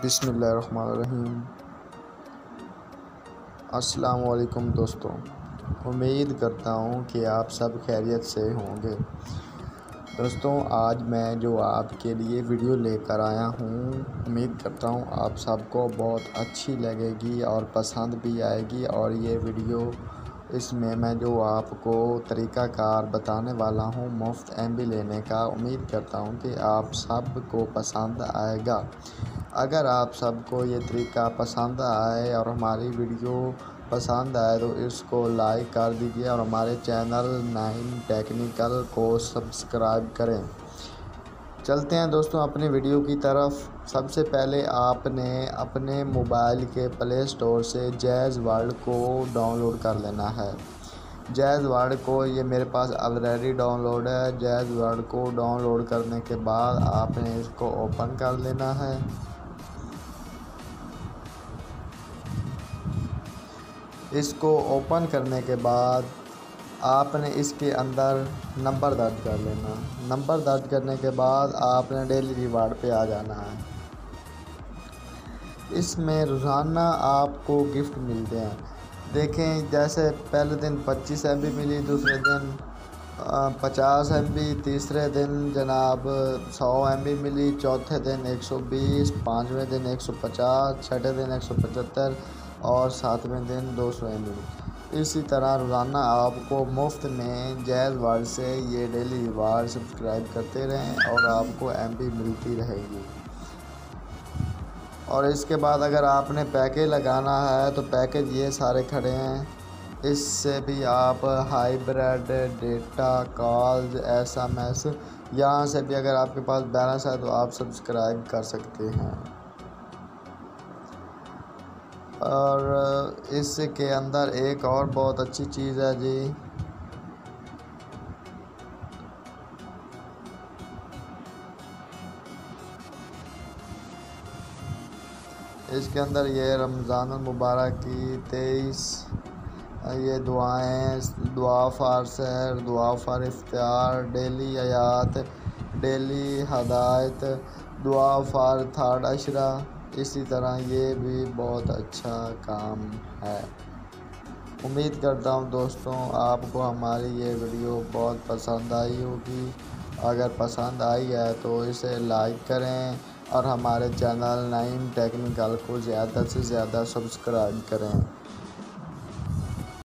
बिस्मिल्लाहिर्रहमानिर्रहीम। अस्सलाम वालेकुम दोस्तों, उम्मीद करता हूँ कि आप सब खैरियत से होंगे। दोस्तों, आज मैं जो आपके लिए वीडियो लेकर आया हूँ, उम्मीद करता हूँ आप सबको बहुत अच्छी लगेगी और पसंद भी आएगी। और ये वीडियो इसमें मैं जो आपको तरीक़ाकार बताने वाला हूँ मुफ्त MB लेने का, उम्मीद करता हूँ कि आप सबको पसंद आएगा। अगर आप सबको ये तरीका पसंद आए और हमारी वीडियो पसंद आए तो इसको लाइक कर दीजिए और हमारे चैनल 9 टेक्निकल को सब्सक्राइब करें। चलते हैं दोस्तों अपनी वीडियो की तरफ। सबसे पहले आपने अपने मोबाइल के प्ले स्टोर से जैज़ वर्ल्ड को डाउनलोड कर लेना है। जैज़ वर्ल्ड को ये मेरे पास ऑलरेडी डाउनलोड है। जैज़ वर्ल्ड को डाउनलोड करने के बाद आपने इसको ओपन कर लेना है। इसको ओपन करने के बाद आपने इसके अंदर नंबर दर्ज कर लेना। नंबर दर्ज करने के बाद आपने डेली रिवार्ड पे आ जाना है। इसमें रोज़ाना आपको गिफ्ट मिलते हैं। देखें, जैसे पहले दिन 25 MB मिली, दूसरे दिन 50 MB, तीसरे दिन जनाब 100 MB मिली, चौथे दिन 120, पाँचवें दिन 150, छठे दिन 175 और सातवें दिन 200 MB। इसी तरह रोज़ाना आपको मुफ्त में जैज़ वर्ल्ड से ये डेली रिवार्ड सब्सक्राइब करते रहें और आपको MB मिलती रहेगी। और इसके बाद अगर आपने पैकेज लगाना है तो पैकेज ये सारे खड़े हैं। इससे भी आप हाइब्रिड डेटा, कॉल्स, SMS, यहाँ से भी अगर आपके पास बैलेंस है तो आप सब्सक्राइब कर सकते हैं। और इसके अंदर एक और बहुत अच्छी चीज़ है जी, इसके अंदर ये रमज़ान मुबारक की 23 ये दुआएं, दुआ फ़ार सहर, दुआ फ़ार इफ्तार, डेली आयात, डेली हदायत, दुआ फ़ार थर्ड अशरा। इसी तरह ये भी बहुत अच्छा काम है। उम्मीद करता हूँ दोस्तों आपको हमारी ये वीडियो बहुत पसंद आई होगी। अगर पसंद आई है तो इसे लाइक करें और हमारे चैनल 9 टेक्निकल को ज़्यादा से ज़्यादा सब्सक्राइब करें।